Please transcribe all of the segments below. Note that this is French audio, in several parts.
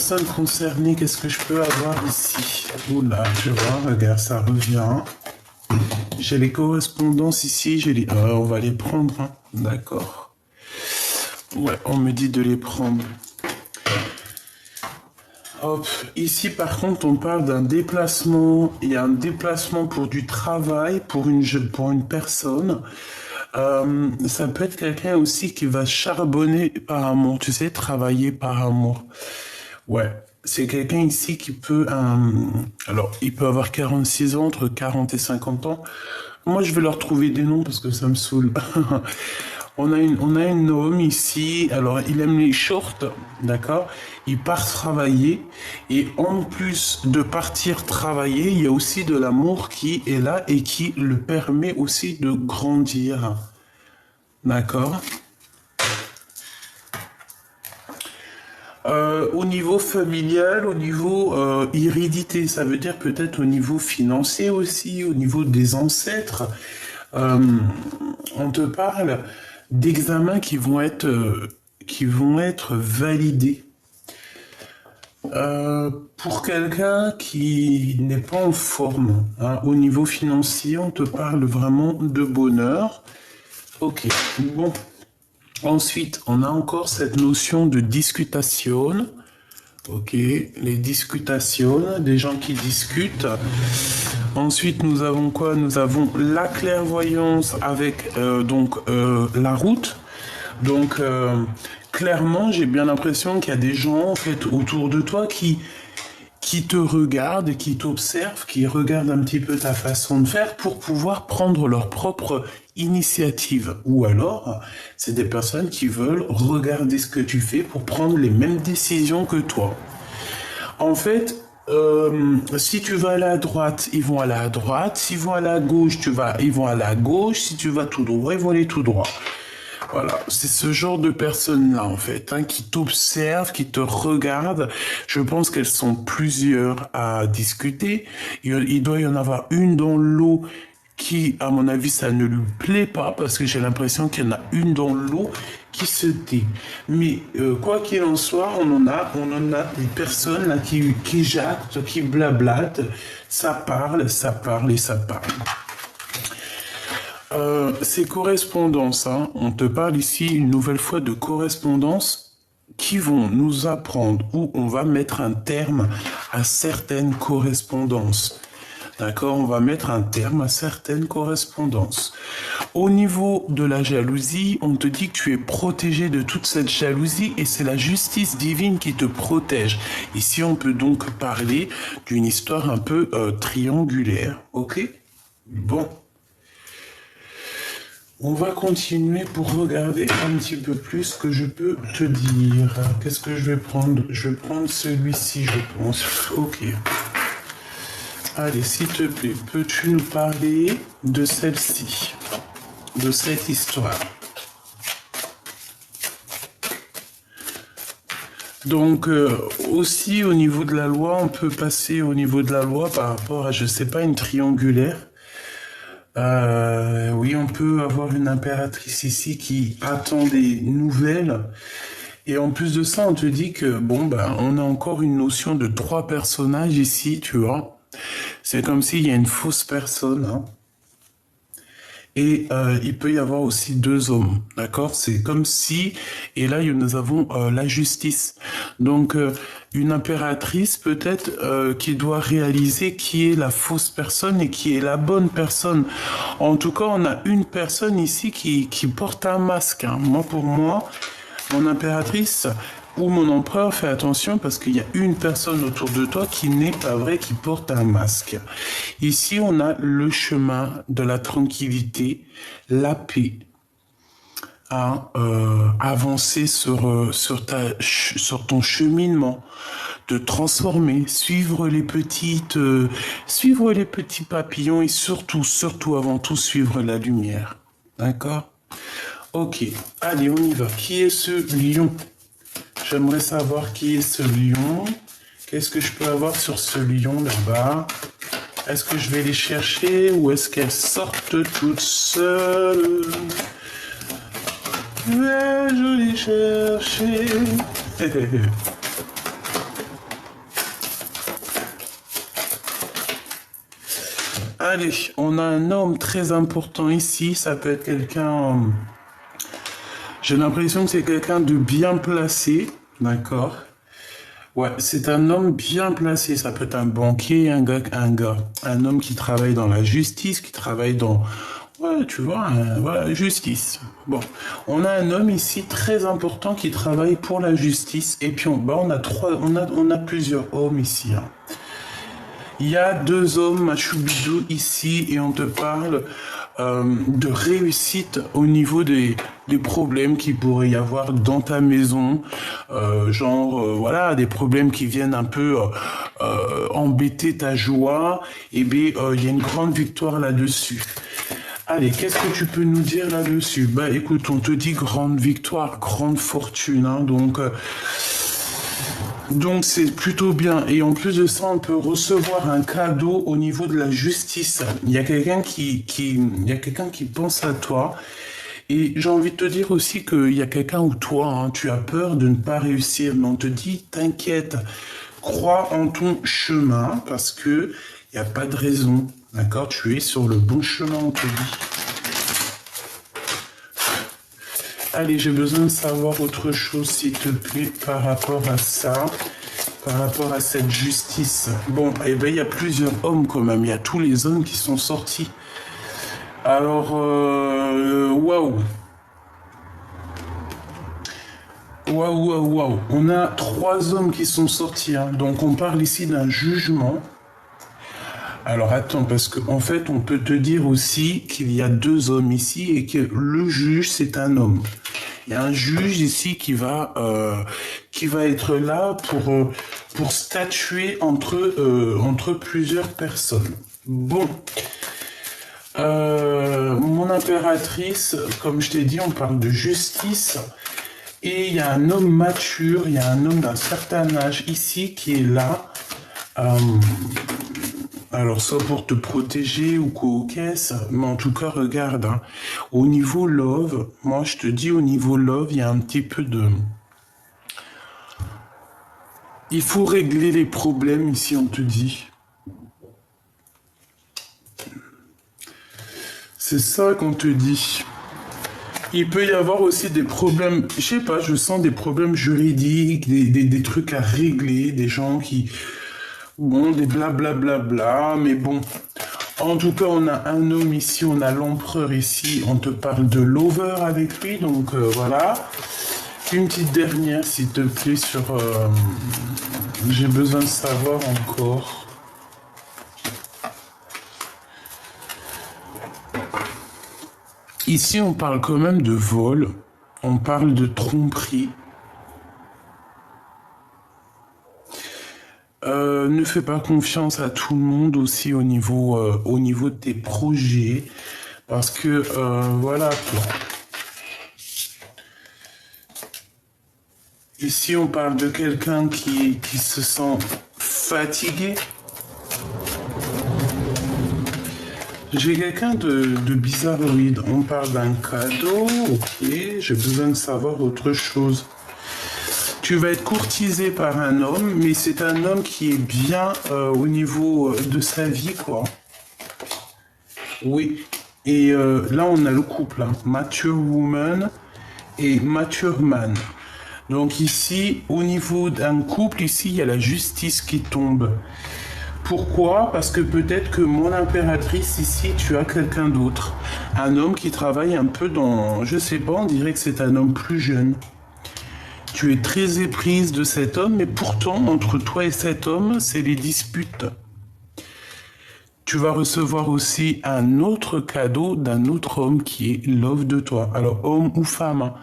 personne concernée, qu'est-ce que je peux avoir ici? Oula, je vois, regarde, ça revient. J'ai les correspondances ici, j'ai les... on va les prendre, hein. D'accord. Ouais, on me dit de les prendre. Hop, ici par contre on parle d'un déplacement, il y a un déplacement pour du travail, pour une personne. Ça peut être quelqu'un aussi qui va charbonner par amour, tu sais, travailler par amour. Ouais, c'est quelqu'un ici qui peut... alors, il peut avoir 46 ans, entre 40 et 50 ans. Moi, je vais leur trouver des noms parce que ça me saoule. On a une homme ici, alors il aime les shorts, d'accord? Il part travailler et en plus de partir travailler, il y a aussi de l'amour qui est là et qui le permet aussi de grandir, d'accord? Au niveau familial, au niveau hérédité, ça veut dire peut-être au niveau financier aussi, au niveau des ancêtres. On te parle d'examens qui vont être validés. Pour quelqu'un qui n'est pas en forme, hein, au niveau financier, on te parle vraiment de bonheur. Ok, bon. Ensuite, on a encore cette notion de discutation. Ok, les discutations, des gens qui discutent. Ensuite, nous avons quoi? Nous avons la clairvoyance avec la route. Donc, clairement, j'ai bien l'impression qu'il y a des gens en fait autour de toi qui te regardent, qui t'observent, qui regardent un petit peu ta façon de faire pour pouvoir prendre leur propre initiative. Ou alors, c'est des personnes qui veulent regarder ce que tu fais pour prendre les mêmes décisions que toi. En fait, si tu vas aller à droite, ils vont aller à droite. S'ils vont aller à gauche, ils vont aller à gauche. Si tu vas tout droit, ils vont aller tout droit. Voilà, c'est ce genre de personnes-là, en fait, hein, qui t'observent, qui te regardent. Je pense qu'elles sont plusieurs à discuter. Il doit y en avoir une dans l'eau qui, à mon avis, ça ne lui plaît pas, parce que j'ai l'impression qu'il y en a une dans l'eau qui se tait. Mais quoi qu'il en soit, on en a des personnes là qui jactent, qui blablatent. Ça parle et ça parle. Ces correspondances, hein, on te parle ici une nouvelle fois de correspondances qui vont nous apprendre où on va mettre un terme à certaines correspondances. D'accord? On va mettre un terme à certaines correspondances. Au niveau de la jalousie, on te dit que tu es protégé de toute cette jalousie et c'est la justice divine qui te protège. Ici, on peut donc parler d'une histoire un peu triangulaire. Ok? Bon. On va continuer pour regarder un petit peu plus ce que je peux te dire. Qu'est-ce que je vais prendre? Je vais prendre celui-ci, je pense. Ok. Allez, s'il te plaît, peux-tu nous parler de celle-ci, de cette histoire? Donc, aussi au niveau de la loi, on peut passer au niveau de la loi par rapport à, je sais pas, une triangulaire. Oui, on peut avoir une impératrice ici qui attend des nouvelles. Et en plus de ça, on te dit que, bon, ben, on a encore une notion de 3 personnages ici, tu vois. C'est comme s'il y a une fausse personne, hein. Et il peut y avoir aussi 2 hommes, d'accord? C'est comme si, et là nous avons la justice. Donc une impératrice peut-être qui doit réaliser qui est la fausse personne et qui est la bonne personne. En tout cas, on a une personne ici qui porte un masque, hein. Moi, pour moi, mon impératrice ou mon empereur, fais attention parce qu'il y a une personne autour de toi qui n'est pas vrai, qui porte un masque. Ici, on a le chemin de la tranquillité, la paix, à avancer sur ton cheminement, de transformer, suivre les petits papillons et surtout avant tout, suivre la lumière. D'accord? Ok, allez, on y va. Qui est ce lion? J'aimerais savoir qui est ce lion. Qu'est-ce que je peux avoir sur ce lion là-bas? Est-ce que je vais les chercher ou est-ce qu'elles sortent toutes seules? Vais-je les chercher? Allez, on a un homme très important ici. Ça peut être quelqu'un... J'ai l'impression que c'est quelqu'un de bien placé. D'accord. Ouais, c'est un homme bien placé. Ça peut être un banquier, un homme qui travaille dans la justice, qui travaille dans... Ouais, tu vois, voilà, justice. Bon, on a un homme ici très important qui travaille pour la justice. Et puis, on a plusieurs hommes ici, hein. Il y a deux hommes, Machu Picchu, ici, et on te parle de réussite au niveau des problèmes qu'il pourrait y avoir dans ta maison. Voilà, des problèmes qui viennent un peu embêter ta joie. Et bien, il y a une grande victoire là-dessus. Allez, qu'est-ce que tu peux nous dire là-dessus? Bah écoute, on te dit grande victoire, grande fortune, hein, donc c'est plutôt bien. Et en plus de ça, on peut recevoir un cadeau au niveau de la justice. Il y a quelqu'un il y a quelqu'un qui pense à toi. Et j'ai envie de te dire aussi qu'il y a quelqu'un où toi, hein, tu as peur de ne pas réussir. Mais on te dit, t'inquiète, crois en ton chemin parce que il n'y a pas de raison. D'accord? Tu es sur le bon chemin, on te dit. Allez, j'ai besoin de savoir autre chose, s'il te plaît, par rapport à ça, par rapport à cette justice. Bon, eh ben, il y a plusieurs hommes quand même. Il y a tous les hommes qui sont sortis. Alors, waouh. Waouh. On a 3 hommes qui sont sortis, hein. Donc, on parle ici d'un jugement. Alors attends, parce qu'en fait, on peut te dire aussi qu'il y a 2 hommes ici et que le juge, c'est un homme. Il y a un juge ici qui va être là pour statuer entre plusieurs personnes. Bon. Mon impératrice, comme je t'ai dit, on parle de justice. Et il y a un homme mature, il y a un homme d'un certain âge ici qui est là. Alors, soit pour te protéger ou qu'est-ce, mais en tout cas, regarde, hein, au niveau love, moi je te dis au niveau love, il y a un petit peu de... Il faut régler les problèmes ici, on te dit. C'est ça qu'on te dit. Il peut y avoir aussi des problèmes, je sais pas, je sens des problèmes juridiques, des trucs à régler, des gens qui... Bon, des blablabla, mais bon. En tout cas, on a un homme ici, on a l'empereur ici, on te parle de lover avec lui, donc voilà. Une petite dernière, s'il te plaît, sur... j'ai besoin de savoir encore. Ici, on parle quand même de vol, on parle de tromperie. Ne fais pas confiance à tout le monde aussi au niveau de tes projets, parce que voilà quoi. Ici on parle de quelqu'un qui se sent fatigué. J'ai quelqu'un de bizarroïde. On parle d'un cadeau, ok, j'ai besoin de savoir autre chose. Tu vas être courtisé par un homme, mais c'est un homme qui est bien au niveau de sa vie, quoi. Oui. Et là, on a le couple, hein. Mature woman et mature man. Donc ici, au niveau d'un couple, ici, il y a la justice qui tombe. Pourquoi? Parce que peut-être que mon impératrice, ici, tu as quelqu'un d'autre. Un homme qui travaille un peu dans... Je sais pas, on dirait que c'est un homme plus jeune. Tu es très éprise de cet homme, mais pourtant, entre toi et cet homme, c'est les disputes. Tu vas recevoir aussi un autre cadeau d'un autre homme qui est love de toi. Alors, homme ou femme, hein.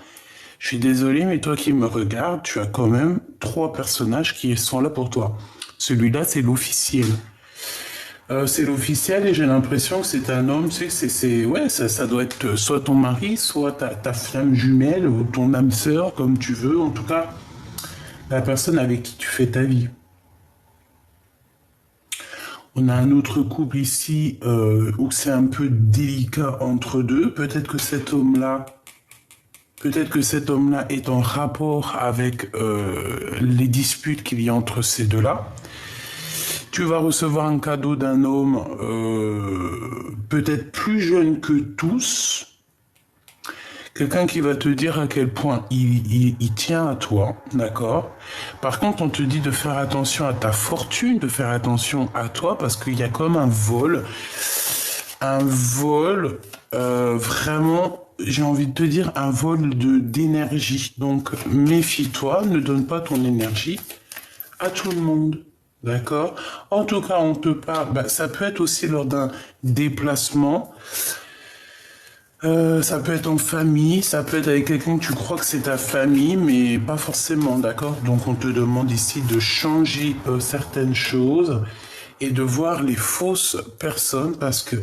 Je suis désolé, mais toi qui me regardes, tu as quand même 3 personnages qui sont là pour toi. Celui-là, c'est l'officiel. C'est l'officiel et j'ai l'impression que c'est un homme, ouais, ça doit être soit ton mari, soit ta flamme jumelle ou ton âme sœur, comme tu veux. En tout cas, la personne avec qui tu fais ta vie. On a un autre couple ici où c'est un peu délicat entre deux. Peut-être que cet homme-là est en rapport avec les disputes qu'il y a entre ces deux-là. Tu vas recevoir un cadeau d'un homme peut-être plus jeune que tous. Quelqu'un qui va te dire à quel point il tient à toi, d'accord? Par contre, on te dit de faire attention à ta fortune, de faire attention à toi, parce qu'il y a comme un vol vraiment, j'ai envie de te dire, un vol d'énergie. Donc, méfie-toi, ne donne pas ton énergie à tout le monde. D'accord? En tout cas, on te parle, ça peut être aussi lors d'un déplacement. Ça peut être en famille, ça peut être avec quelqu'un que tu crois que c'est ta famille, mais pas forcément, d'accord? Donc on te demande ici de changer certaines choses et de voir les fausses personnes, parce que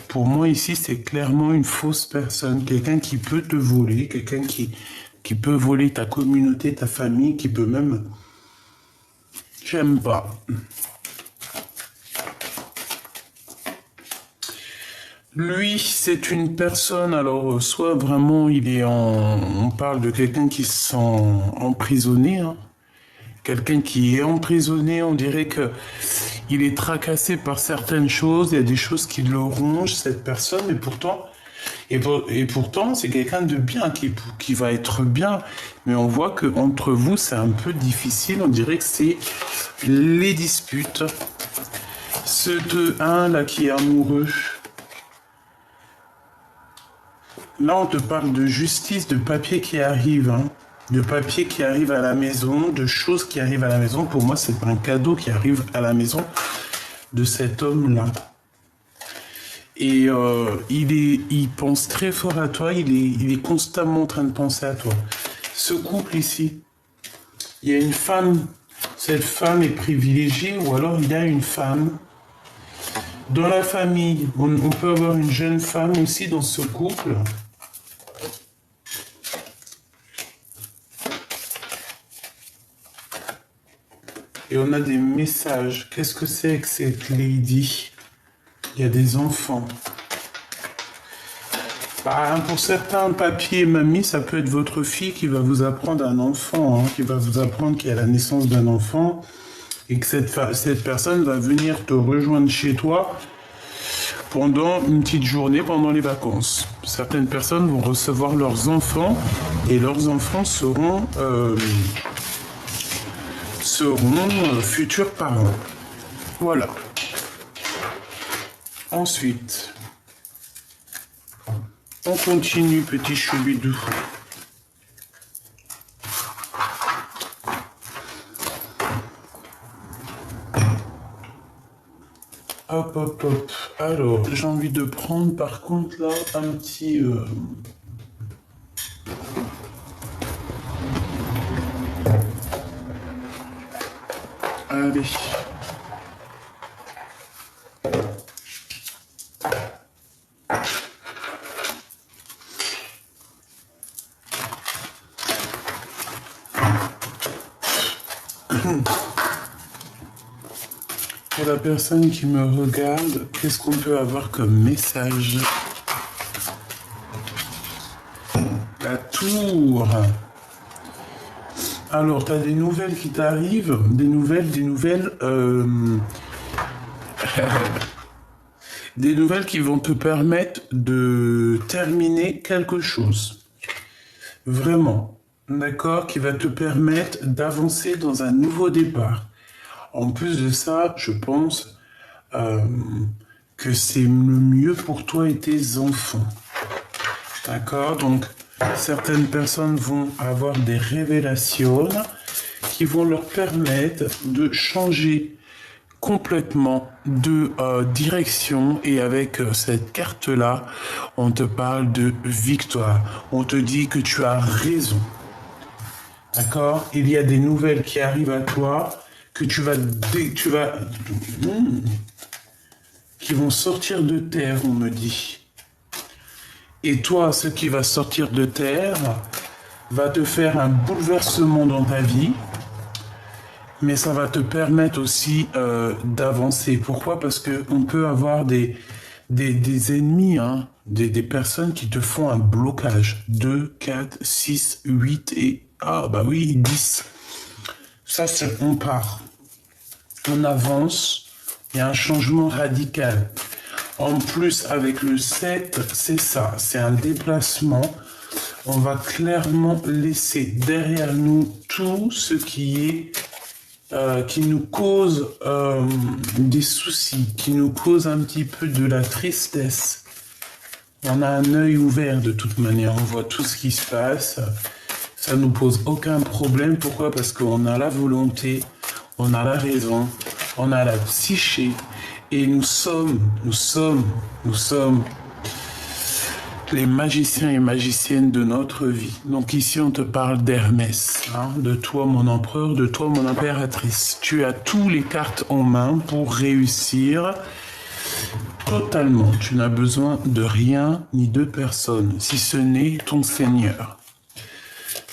pour moi ici c'est clairement une fausse personne, quelqu'un qui peut te voler, quelqu'un qui peut voler ta communauté, ta famille, qui peut même... J'aime pas. Lui, c'est une personne, alors soit vraiment on parle de quelqu'un qui se sent emprisonné, hein. Quelqu'un qui est emprisonné, on dirait que il est tracassé par certaines choses, il y a des choses qui le rongent, cette personne, et pourtant c'est quelqu'un de bien, qui va être bien, mais on voit que entre vous c'est un peu difficile, on dirait que c'est les disputes. Ce 1 là qui est amoureux, là, on te parle de justice, de papier qui arrive, hein. De papier qui arrive à la maison, de choses qui arrivent à la maison. Pour moi, c'est un cadeau qui arrive à la maison de cet homme-là. Et il pense très fort à toi, il est constamment en train de penser à toi. Ce couple ici, il y a une femme, cette femme est privilégiée, ou alors il y a une femme. Dans la famille, on peut avoir une jeune femme aussi dans ce couple. Et on a des messages. Qu'est-ce que c'est que cette lady? Il y a des enfants. Pour certains, papier et mamie, ça peut être votre fille qui va vous apprendre un enfant, hein, qui va vous apprendre qu'il y a la naissance d'un enfant, et que cette personne va venir te rejoindre chez toi pendant une petite journée, pendant les vacances. Certaines personnes vont recevoir leurs enfants, et leurs enfants seront futurs parents. Voilà. Ensuite, on continue, petit choubidou. Hop, hop, hop. Alors, j'ai envie de prendre, par contre, là, un petit... Allez. Pour la personne qui me regarde, qu'est-ce qu'on peut avoir comme message? La tour. Alors, tu as des nouvelles qui t'arrivent, des nouvelles, des nouvelles qui vont te permettre de terminer quelque chose. Vraiment, d'accord, qui va te permettre d'avancer dans un nouveau départ. En plus de ça, je pense que c'est le mieux pour toi et tes enfants. D'accord? Donc, certaines personnes vont avoir des révélations qui vont leur permettre de changer complètement de direction. Et avec cette carte-là, on te parle de victoire. On te dit que tu as raison. D'accord? Il y a des nouvelles qui arrivent à toi que qui vont sortir de terre, on me dit. Et toi, ce qui va sortir de terre va te faire un bouleversement dans ta vie, mais ça va te permettre aussi d'avancer. Pourquoi? Parce qu'on peut avoir des ennemis, hein, des personnes qui te font un blocage. 2, 4, 6, 8 et... Ah bah oui, 10. Ça, on part. on avance, il y a un changement radical. En plus, avec le 7, c'est ça, c'est un déplacement. On va clairement laisser derrière nous tout ce qui est qui nous cause des soucis, qui nous cause un petit peu de la tristesse. On a un œil ouvert de toute manière, on voit tout ce qui se passe. Ça nous pose aucun problème. Pourquoi? Parce qu'on a la volonté, on a la raison, on a la psyché, et nous sommes les magiciens et magiciennes de notre vie. Donc ici, on te parle d'Hermès, hein, de toi, mon empereur, de toi, mon impératrice. Tu as tous les cartes en main pour réussir totalement. Tu n'as besoin de rien ni de personne, si ce n'est ton Seigneur.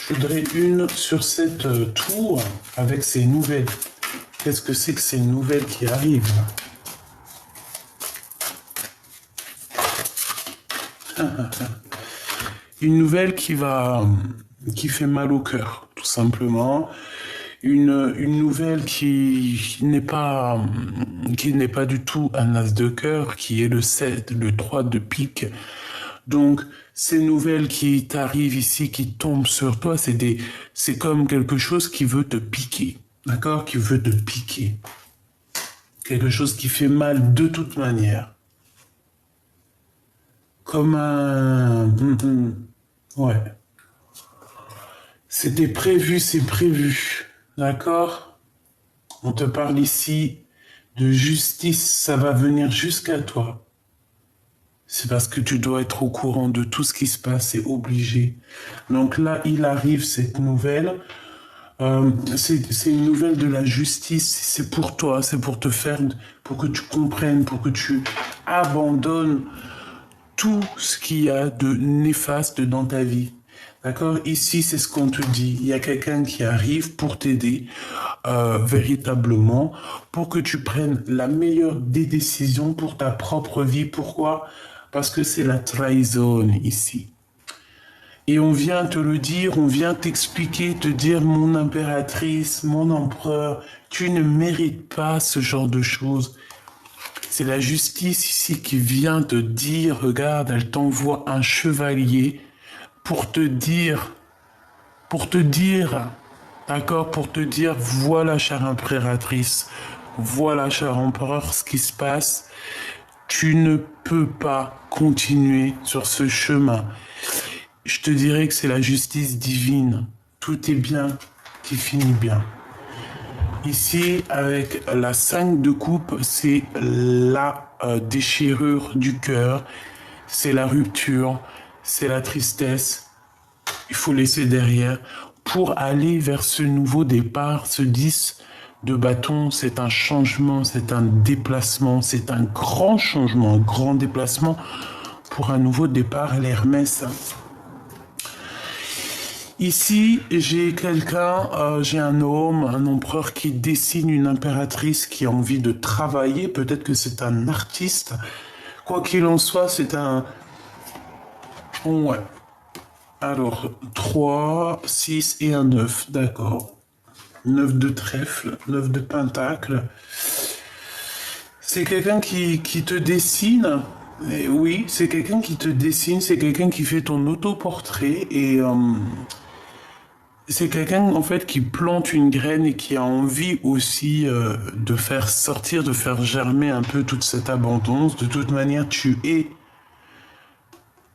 Je voudrais une sur cette tour avec ces nouvelles. Qu'est-ce que c'est que ces nouvelles qui arrivent? Une nouvelle qui fait mal au cœur, tout simplement. Une nouvelle qui n'est pas du tout un as de cœur, qui est le 7, le 3 de pique. Donc, ces nouvelles qui t'arrivent ici, qui tombent sur toi, c'est comme quelque chose qui veut te piquer. D'accord? Qui veut te piquer. Quelque chose qui fait mal de toute manière. Comme un... Ouais. C'était prévu, c'est prévu. D'accord? On te parle ici de justice, ça va venir jusqu'à toi. C'est parce que tu dois être au courant de tout ce qui se passe, c'est obligé. Donc là, il arrive cette nouvelle. C'est une nouvelle de la justice, c'est pour toi, c'est pour te faire, pour que tu comprennes, pour que tu abandonnes tout ce qu'il y a de néfaste dans ta vie. D'accord? Ici, c'est ce qu'on te dit. Il y a quelqu'un qui arrive pour t'aider véritablement, pour que tu prennes la meilleure des décisions pour ta propre vie. Pourquoi? Parce que c'est la trahison ici. Et on vient te le dire, on vient t'expliquer, te dire, mon impératrice, mon empereur, tu ne mérites pas ce genre de choses. C'est la justice ici qui vient te dire, regarde, elle t'envoie un chevalier pour te dire, d'accord, pour te dire, voilà, chère impératrice, voilà, cher empereur, ce qui se passe. Tu ne peux pas continuer sur ce chemin. Je te dirais que c'est la justice divine. Tout est bien qui finit bien. Ici, avec la 5 de coupe, c'est la déchirure du cœur, c'est la rupture, c'est la tristesse. Il faut laisser derrière pour aller vers ce nouveau départ. Ce 10 de bâton, c'est un changement, c'est un déplacement, c'est un grand changement, un grand déplacement pour un nouveau départ, l'Hermès. Ici, j'ai j'ai un homme, un empereur qui dessine une impératrice qui a envie de travailler. Peut-être que c'est un artiste. Quoi qu'il en soit, c'est un... Ouais. Alors, 3, 6 et un 9, d'accord. 9 de trèfle, 9 de pentacle. C'est quelqu'un qui te dessine. Et oui, c'est quelqu'un qui te dessine, c'est quelqu'un qui fait ton autoportrait et... c'est quelqu'un en fait qui plante une graine et qui a envie aussi de faire sortir, de faire germer un peu toute cette abondance. De toute manière, tu es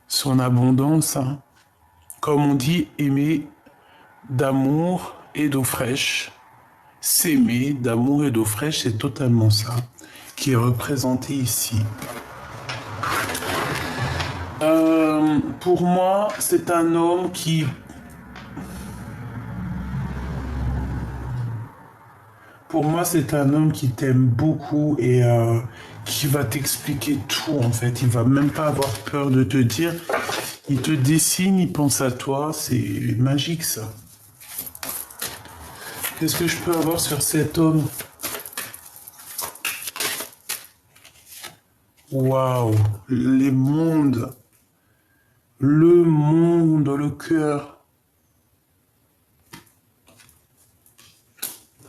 son abondance. Hein. Comme on dit, aimer d'amour et d'eau fraîche. S'aimer d'amour et d'eau fraîche, c'est totalement ça qui est représenté ici. Pour moi, c'est un homme qui... Pour moi, c'est un homme qui t'aime beaucoup et qui va t'expliquer tout, en fait. Il va même pas avoir peur de te dire. Il te dessine, il pense à toi. C'est magique, ça. Qu'est-ce que je peux avoir sur cet homme? Waouh! Les mondes. Le monde, le cœur.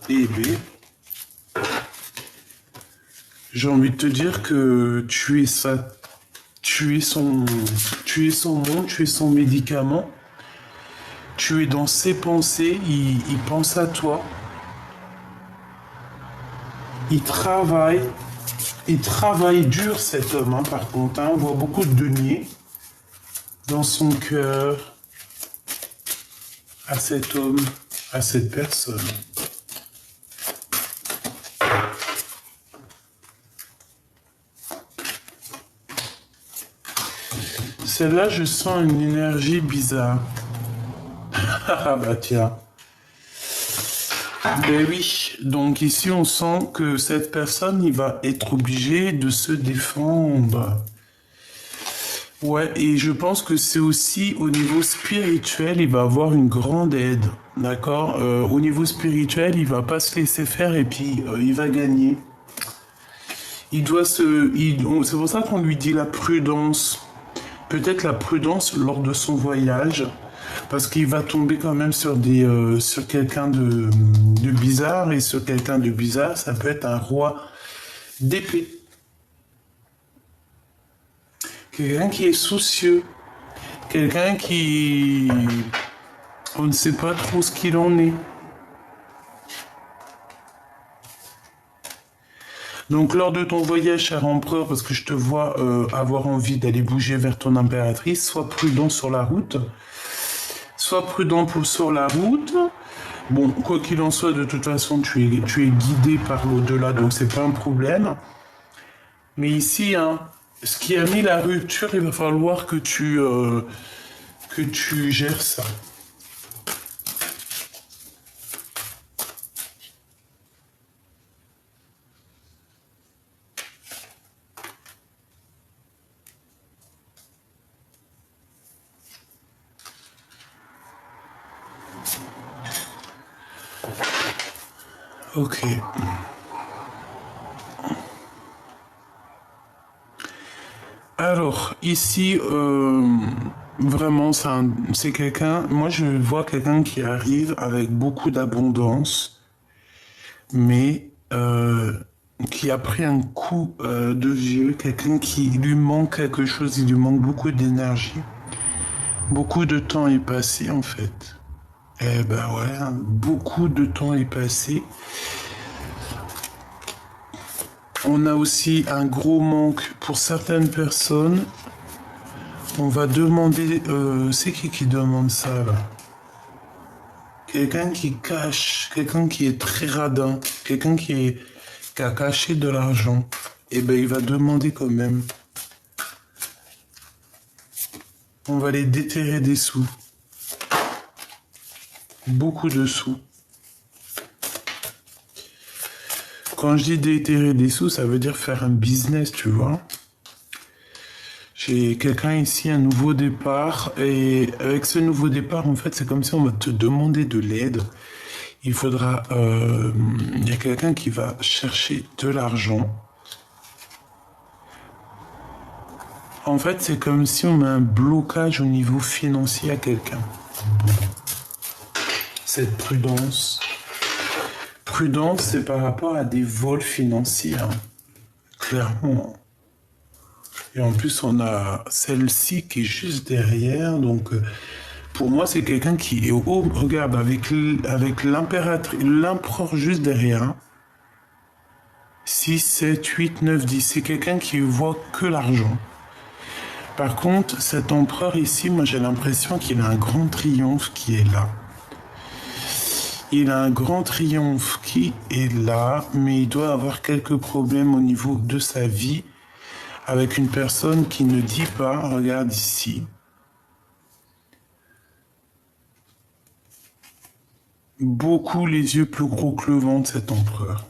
Eh bien... J'ai envie de te dire que tu es son monde, tu es son médicament, tu es dans ses pensées, il pense à toi, il travaille, il travaille dur cet homme, hein, par contre, hein, on voit beaucoup de deniers dans son cœur à cet homme, à cette personne. Celle-là, je sens une énergie bizarre. Ah bah tiens. Ben oui, donc ici on sent que cette personne, il va être obligé de se défendre. Ouais, et je pense que c'est aussi au niveau spirituel, il va avoir une grande aide, d'accord. Au niveau spirituel, il va pas se laisser faire et puis il va gagner. C'est pour ça qu'on lui dit la prudence. Peut-être la prudence lors de son voyage, parce qu'il va tomber quand même sur quelqu'un de bizarre, et sur quelqu'un de bizarre, ça peut être un roi d'épée. Quelqu'un qui est soucieux, quelqu'un qui... On ne sait pas trop ce qu'il en est. Donc lors de ton voyage, cher empereur, parce que je te vois avoir envie d'aller bouger vers ton impératrice, sois prudent sur la route. Sois prudent sur la route. Bon, quoi qu'il en soit, de toute façon, tu es guidé par l'au-delà, donc c'est pas un problème. Mais ici, hein, ce qui a mis la rupture, il va falloir que tu gères ça. Ok. Alors, ici, vraiment, c'est quelqu'un, moi je vois quelqu'un qui arrive avec beaucoup d'abondance, mais qui a pris un coup de vieux, quelqu'un qui lui manque quelque chose, il lui manque beaucoup d'énergie. Beaucoup de temps est passé en fait. Eh ben ouais, hein, beaucoup de temps est passé. On a aussi un gros manque pour certaines personnes. On va demander... c'est qui demande ça là? Quelqu'un qui cache, quelqu'un qui est très radin, quelqu'un qui a caché de l'argent. Eh ben il va demander quand même. On va les déterrer des sous. Beaucoup de sous. Quand je dis déterrer des sous, ça veut dire faire un business, tu vois. J'ai quelqu'un ici, un nouveau départ. Et avec ce nouveau départ, en fait, c'est comme si on va te demander de l'aide. Il faudra... Il y a quelqu'un qui va chercher de l'argent. En fait, c'est comme si on a un blocage au niveau financier à quelqu'un. Cette prudence. Prudence, c'est par rapport à des vols financiers, hein. Clairement. Et en plus, on a celle-ci qui est juste derrière. Donc, pour moi, c'est quelqu'un qui est haut. Regarde, avec l'impératrice, l'empereur juste derrière. Hein. 6, 7, 8, 9, 10. C'est quelqu'un qui voit que l'argent. Par contre, cet empereur ici, moi, j'ai l'impression qu'il a un grand triomphe qui est là. Il a un grand triomphe qui est là, mais il doit avoir quelques problèmes au niveau de sa vie avec une personne qui ne dit pas, regarde ici. Beaucoup les yeux plus gros que le ventre, cet empereur.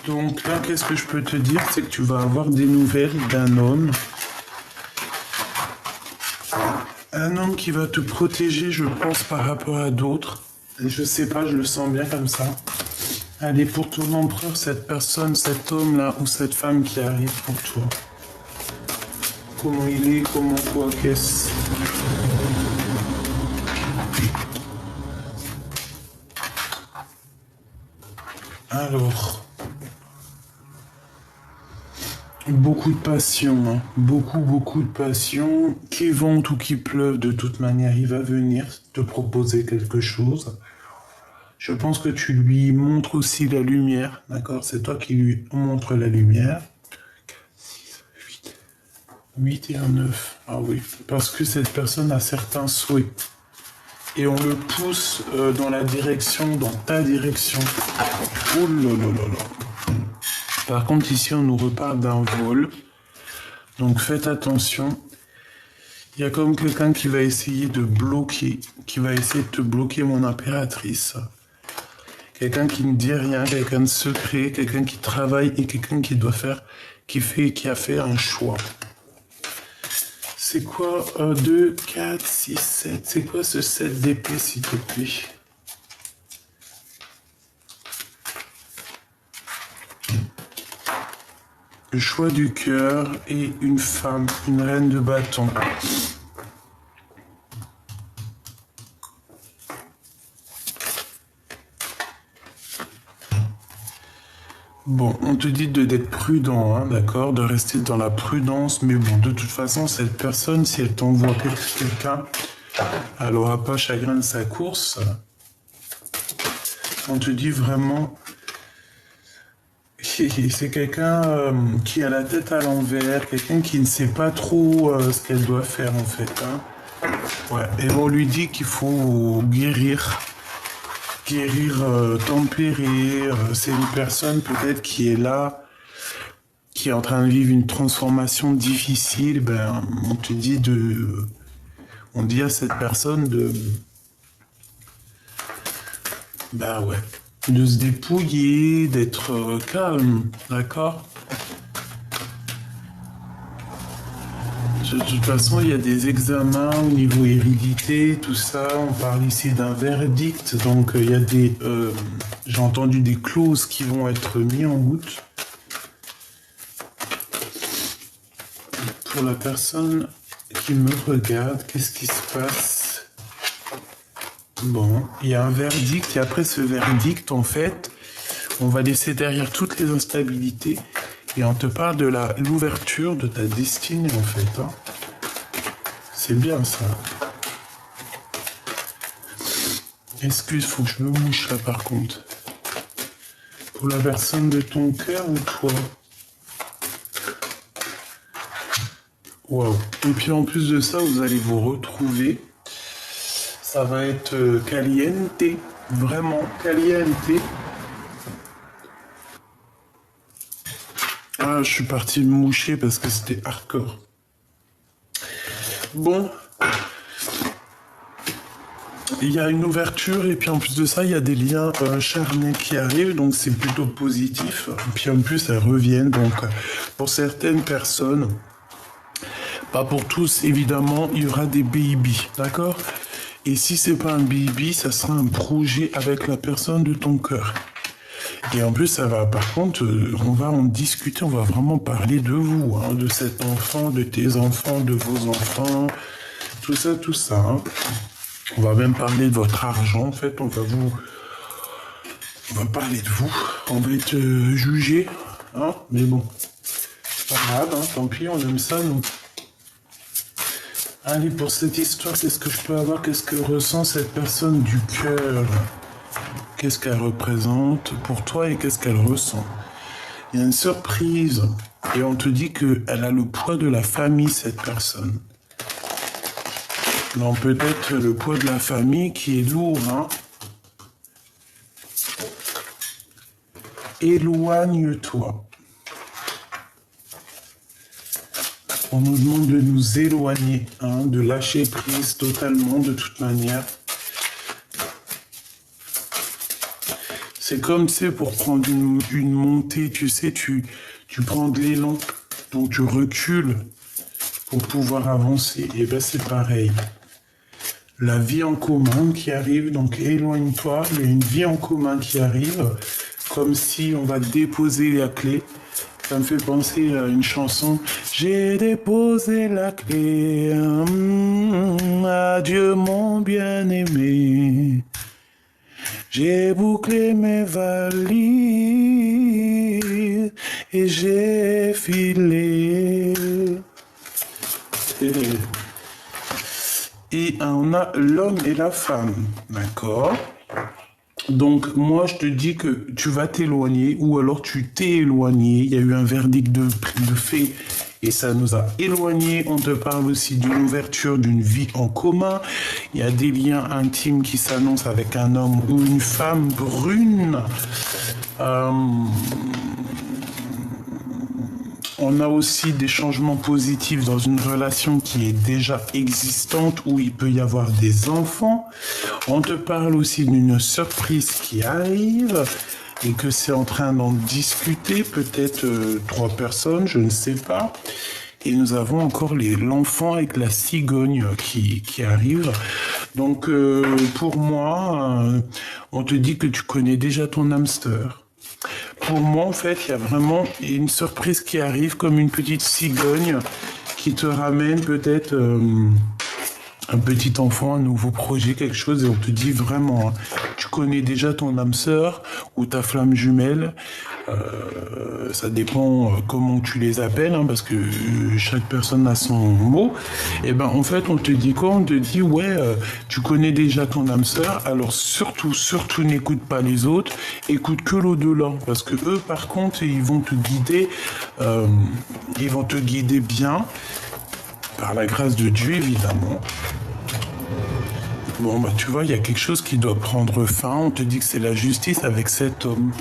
Donc là, qu'est-ce que je peux te dire? C'est que tu vas avoir des nouvelles d'un homme. Un homme qui va te protéger, je pense, par rapport à d'autres. Je sais pas, je le sens bien comme ça. Allez, pour ton empereur, cette personne, cet homme-là, ou cette femme qui arrive pour toi. Comment il est, comment quoi, qu'est-ce... Alors, beaucoup de passion, hein. Beaucoup de passion. Qu'il vente ou qu'il pleuve, de toute manière, il va venir te proposer quelque chose. Je pense que tu lui montres aussi la lumière, d'accord? C'est toi qui lui montres la lumière. 8 et un 9. Ah oui, parce que cette personne a certains souhaits. Et on le pousse dans la direction, dans ta direction. Oh là là là là. Par contre, ici, on nous reparle d'un vol. Donc faites attention. Il y a comme quelqu'un qui va essayer de bloquer, qui va essayer de te bloquer, mon impératrice. Quelqu'un qui ne dit rien, quelqu'un de secret, quelqu'un qui travaille et quelqu'un qui doit faire, qui a fait un choix. C'est quoi 2, 4, 6, 7. C'est quoi ce 7 d'épée, s'il te plaît? Le choix du cœur et une femme, une reine de bâton. Bon, on te dit d'être prudent, hein, d'accord, de rester dans la prudence, mais bon, de toute façon, cette personne, si elle t'envoie quelqu'un, elle n'aura pas chagrin de sa course. On te dit vraiment, c'est quelqu'un qui a la tête à l'envers, quelqu'un qui ne sait pas trop ce qu'elle doit faire en fait. Hein. Ouais, et on lui dit qu'il faut guérir, tempérer. C'est une personne peut-être qui est là, qui est en train de vivre une transformation difficile. Ben, on dit à cette personne bah ouais, de se dépouiller, d'être calme, d'accord? De toute façon, il y a des examens au niveau hérédité, tout ça. On parle ici d'un verdict, donc il y a j'ai entendu des clauses qui vont être mises en route. Pour la personne qui me regarde, qu'est-ce qui se passe? Bon, il y a un verdict, et après ce verdict, en fait, on va laisser derrière toutes les instabilités, et on te parle de l'ouverture de ta destinée, en fait. Hein. C'est bien, ça. Excuse, faut que je me mouche, là, par contre. Pour la personne de ton cœur ou toi? Waouh. Et puis, en plus de ça, vous allez vous retrouver. Ça va être caliente, vraiment caliente. Ah, je suis parti me moucher parce que c'était hardcore. Bon, il y a une ouverture et puis en plus de ça, il y a des liens charnels qui arrivent, donc c'est plutôt positif. Et puis en plus, elles reviennent, donc pour certaines personnes, pas pour tous, évidemment, il y aura des baby, d'accord? Et si c'est pas un baby, ça sera un projet avec la personne de ton cœur. Et en plus, ça va, par contre, on va en discuter, on va vraiment parler de vous, hein, de cet enfant, de tes enfants, de vos enfants, tout ça. Hein. On va même parler de votre argent, en fait, on va parler de vous, on va être jugé, hein, mais bon, c'est pas grave, hein, tant pis, on aime ça, nous. Allez, pour cette histoire, qu'est-ce que je peux avoir, qu'est-ce que ressent cette personne du cœur? Qu'est-ce qu'elle représente pour toi et qu'est-ce qu'elle ressent? Il y a une surprise et on te dit qu'elle a le poids de la famille, cette personne. Non, peut-être le poids de la famille qui est lourd, hein. Éloigne-toi. On nous demande de nous éloigner, hein, de lâcher prise totalement de toute manière. C'est comme, tu sais, pour prendre une montée, tu sais, tu prends de l'élan, donc tu recules pour pouvoir avancer. Et bien c'est pareil. La vie en commun qui arrive, donc éloigne-toi, il y a une vie en commun qui arrive, comme si on va déposer la clé. Ça me fait penser à une chanson. J'ai déposé la clé, adieu mon bien-aimé. J'ai bouclé mes valises et j'ai filé. Et on a l'homme et la femme, d'accord? Donc, moi, je te dis que tu vas t'éloigner ou alors tu t'es éloigné. Il y a eu un verdict de fait et ça nous a éloignés. On te parle aussi d'une ouverture d'une vie en commun. Il y a des liens intimes qui s'annoncent avec un homme ou une femme brune. On a aussi des changements positifs dans une relation qui est déjà existante où il peut y avoir des enfants. On te parle aussi d'une surprise qui arrive et que c'est en train d'en discuter, peut-être 3 personnes, je ne sais pas. Et nous avons encore l'enfant avec la cigogne qui arrive. Donc pour moi, on te dit que tu connais déjà ton hamster. Pour moi, en fait, il y a vraiment une surprise qui arrive comme une petite cigogne qui te ramène peut-être un petit enfant, un nouveau projet, quelque chose, et on te dit vraiment, tu connais déjà ton âme sœur ou ta flamme jumelle, ça dépend comment tu les appelles, hein, parce que chaque personne a son mot. Et ben en fait, on te dit quoi? On te dit ouais, tu connais déjà ton âme sœur, alors surtout n'écoute pas les autres, écoute que l'au-delà, parce que eux, par contre, ils vont te guider bien. Par la grâce de Dieu, évidemment. Bon, bah tu vois, il y a quelque chose qui doit prendre fin. On te dit que c'est la justice avec cet homme.